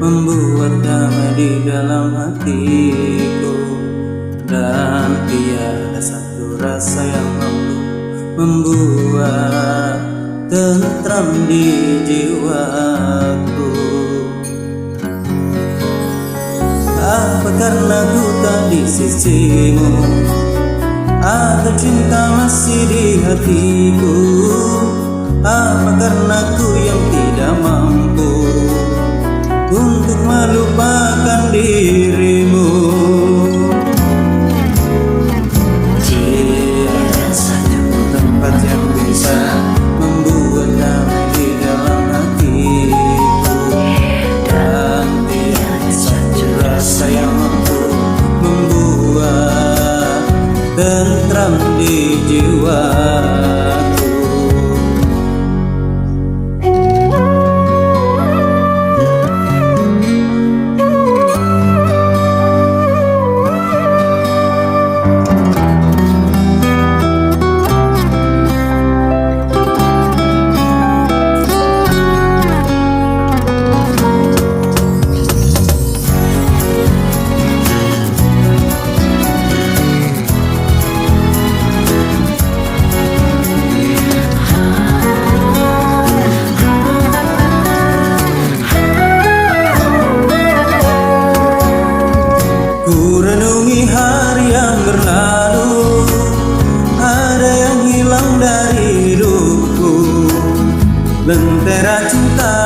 Membuat damai di dalam hatiku, dan tiada satu rasa yang mampu membuat tentram di jiwaku. Apa karena ku tak di sisimu, atau cinta masih di hatiku? Apa karena ku yang tidak mampu untuk melupakan dirimu? Tiada satu tempat yang bisa membuat damai di dalam hatiku, dan tiada satu rasa yang mampu membuat tentram di jiwaku. Ku renungi hari yang berlalu, ada yang hilang dari hidupku, lentera cinta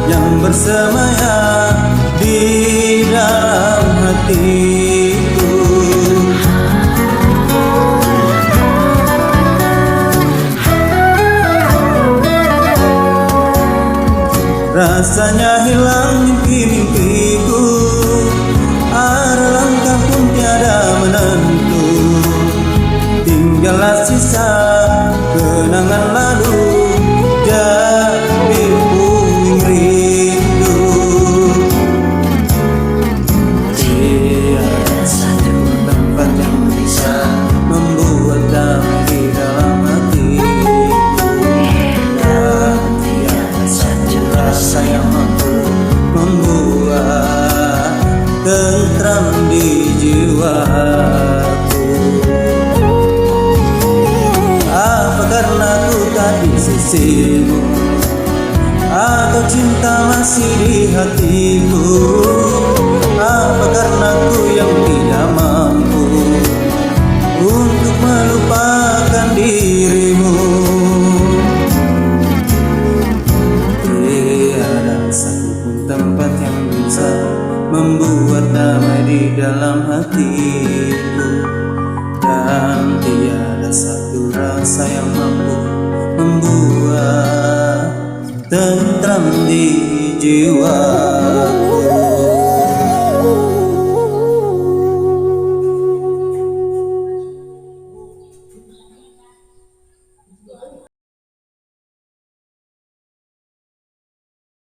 yang bersemayam di dalam hatiku. Rasanya hilang mimpi-mimpiku, arah langkah pun tiada menentu, tinggallah sisa kenangan lalu jadi puing rindu. Tiada satu tempat yang bisa membuat damai di dalam hatiku, dan tiada satu rasa yang mampu membuat tentram di jiwaku. Apa karena ku tak di sisimu, atau cinta masih di hatiku? Apa karena ku yang tidak mampu untuk melupakan dirimu? Tiada satu pun tempat yang bisa membuat damai di dalam hatiku, dan tiada satu rasa yang mampu membuat tentram di jiwa.